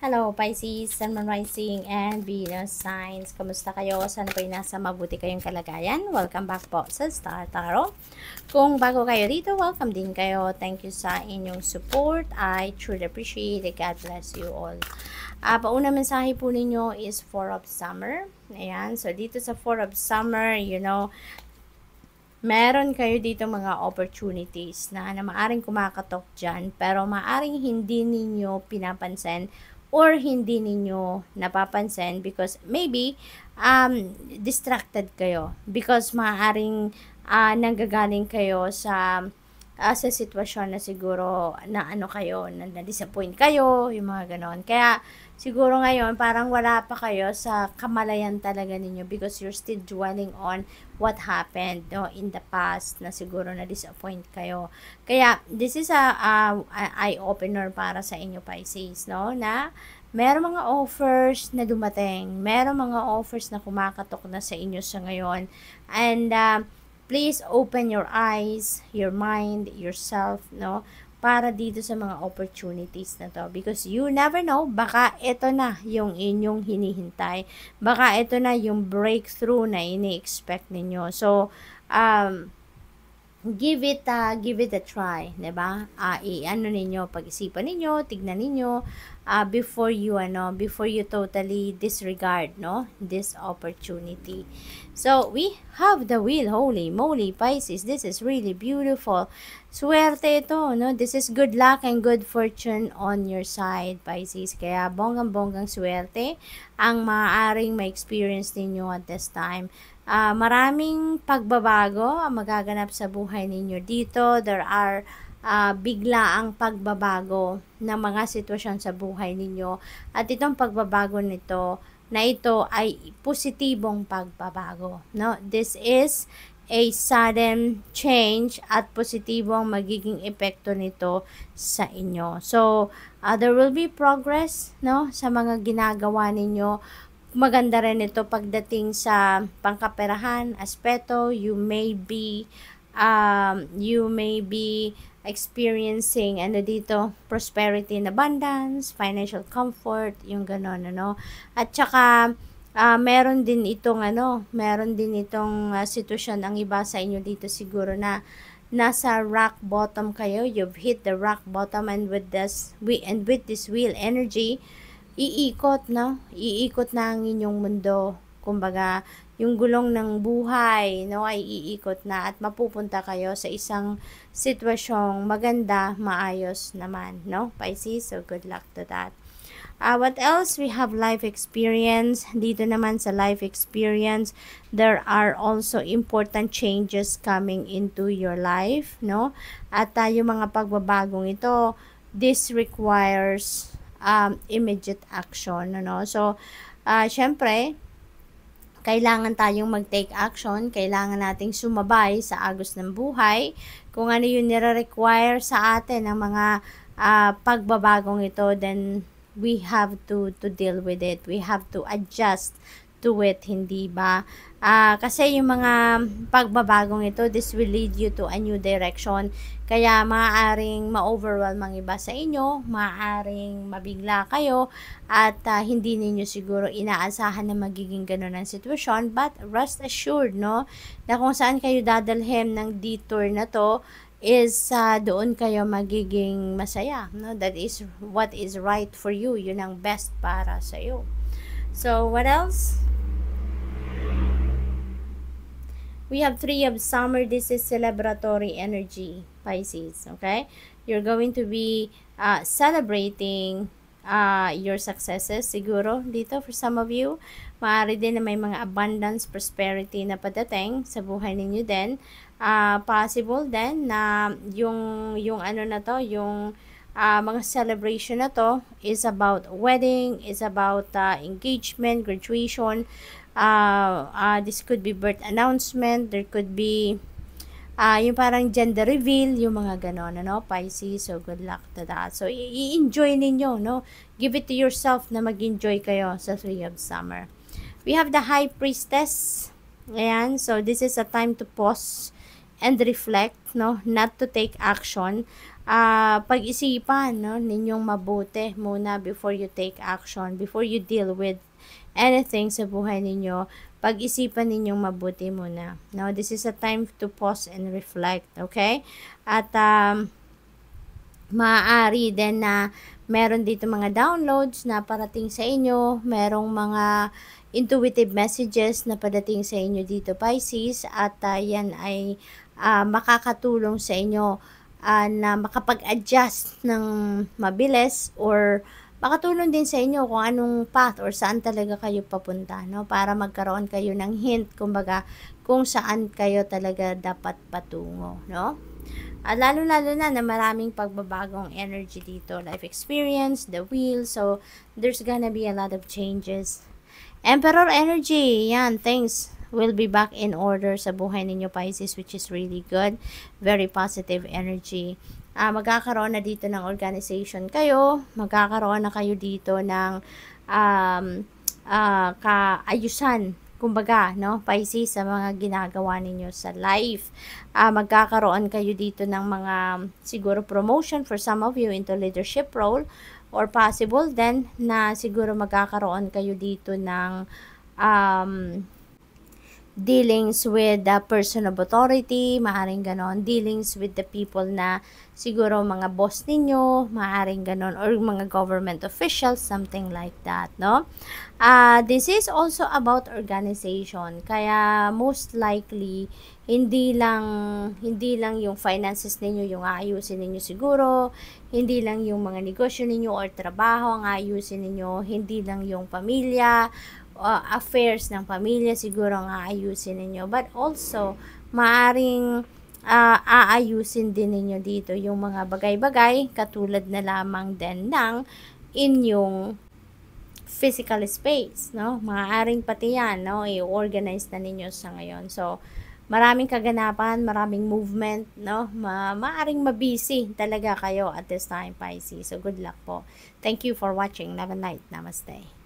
Hello Pisces, Sun, Moon, Rising, and Venus signs. Kamusta kayo? Sana po'y nasa mabuti kayong kalagayan. Welcome back po sa Star Tarot. Kung bago kayo dito, welcome din kayo. Thank you sa inyong support. I truly appreciate it. God bless you all. Pauna mensahe po ninyo is 4 of Summer. Ayan, so dito sa 4 of Summer, meron kayo dito mga opportunities na maaring kumakatok dyan, pero maaring hindi ninyo pinapansin or hindi ninyo napapansin because maybe distracted kayo because maaring nanggagaling kayo sa sitwasyon na siguro na kayo, na-disappoint kayo, yung mga ganon. Kaya siguro ngayon parang wala pa kayo sa kamalayan talaga ninyo because you're still dwelling on what happened in the past na siguro na-disappoint kayo. Kaya this is a eye-opener para sa inyo Pisces, na meron mga offers na dumating, meron mga offers na kumakatok na sa inyo sa ngayon, and please open your eyes, your mind, yourself, para dito sa mga opportunities na to. Because you never know, baka ito na yung inyong hinihintay. Baka ito na yung breakthrough na ini-expect ninyo. So, give it a try, 'di ba? Ninyo, pag-isipan ninyo, tignan ninyo before you totally disregard this opportunity. So we have the wheel. Holy moly Pisces, this is really beautiful. Swerte ito, this is good luck and good fortune on your side Pisces. Kaya bonggang swerte ang maaaring ma-experience ninyo at this time. Maraming pagbabago ang magaganap sa buhay ninyo dito. There are biglaang pagbabago ng mga sitwasyon sa buhay ninyo. At itong pagbabago nito ay positibong pagbabago. This is a sudden change at positibong magiging epekto nito sa inyo. So, there will be progress sa mga ginagawa ninyo. Maganda rin ito pagdating sa pangkaperahan, aspeto. You may be experiencing prosperity and abundance, financial comfort, yung ganon, At saka meron din itong sitwasyon ang iba sa inyo dito siguro na nasa rock bottom kayo. You've hit the rock bottom, and with this wheel energy, iikot na ang inyong mundo. Kumbaga, yung gulong ng buhay, ay iikot na at mapupunta kayo sa isang sitwasyong maganda, maayos naman, Pisces? So, good luck to that. What else? We have life experience. Dito naman sa life experience, there are also important changes coming into your life, At yung mga pagbabagong ito, this requires immediate action, So, syempre, kailangan tayong mag-take action, kailangan nating sumabay sa agos ng buhay, kung ano yung nire-require sa atin ng mga pagbabagong ito, then we have to deal with it. We have to adjust to it, hindi ba? Kasi yung mga pagbabagong ito, this will lead you to a new direction. Kaya maaaring ma-overwhelm ang iba sa inyo, maaaring mabigla kayo, at hindi ninyo siguro inaasahan na magiging ganun ang sitwasyon. But rest assured, na kung saan kayo dadalhin ng detour na to, is doon kayo magiging masaya. That is what is right for you. Yun ang best para sa iyo. So, what else? We have 3 of Summer. This is celebratory energy, Pisces. Okay? You're going to be celebrating your successes siguro dito for some of you. Maaari din na may mga abundance, prosperity na padating sa buhay ninyo din. Possible din na yung mga celebration na to is about wedding, is about engagement, graduation. This could be birth announcement, there could be yung parang gender reveal, yung mga ganon, Pisces. So, good luck to that. So, i-enjoy ninyo, Give it to yourself na mag-enjoy kayo sa 3 of Summer. We have the High Priestess. Ayan, so this is a time to pause and reflect, not to take action. pag-isipan, no, ninyong mabuti muna before you take action, before you deal with anything sa buhay ninyo. Pag-isipan ninyong mabuti muna. No, this is a time to pause and reflect, okay? At maaari din na meron dito mga downloads na parating sa inyo, merong mga intuitive messages na padating sa inyo dito, Pisces, at yan ay makakatulong sa inyo na makapag-adjust ng mabilis, or makatulong din sa inyo kung anong path or saan talaga kayo papunta, no? Para magkaroon kayo ng hint, kumbaga, kung saan kayo talaga dapat patungo, no? At lalo-lalo na maraming pagbabagong energy dito, life experience, the wheel, so there's gonna be a lot of changes. Emperor energy, yan, things will be back in order sa buhay ninyo, Pisces, which is really good. Very positive energy. Magkakaroon na dito ng organization kayo, magkakaroon na kayo dito ng kaayusan, kumbaga, no, Pisces, sa mga ginagawa ninyo sa life. Magkakaroon kayo dito ng mga siguro promotion for some of you into leadership role, or possible then na siguro magkakaroon kayo dito ng dealings with the person of authority, maaring ganon, dealings with the people na siguro mga boss ninyo, maaring ganon, or mga government officials, something like that, no? This is also about organization, kaya most likely hindi lang yung finances ninyo yung aayusin ninyo siguro, hindi lang yung mga negosyo ninyo or trabaho ang aayusin ninyo, hindi lang yung pamilya, affairs ng pamilya siguro ang aayusin ninyo, but also maaring aayusin din ninyo dito yung mga bagay-bagay katulad na lamang din ng inyong physical space, no? Maaaring pati yan, no, i-organize na ninyo sa ngayon. So maraming kaganapan, maraming movement, no? Maaring mabusy talaga kayo at this time, Pisces. So good luck po. Thank you for watching. Love and light. Namaste.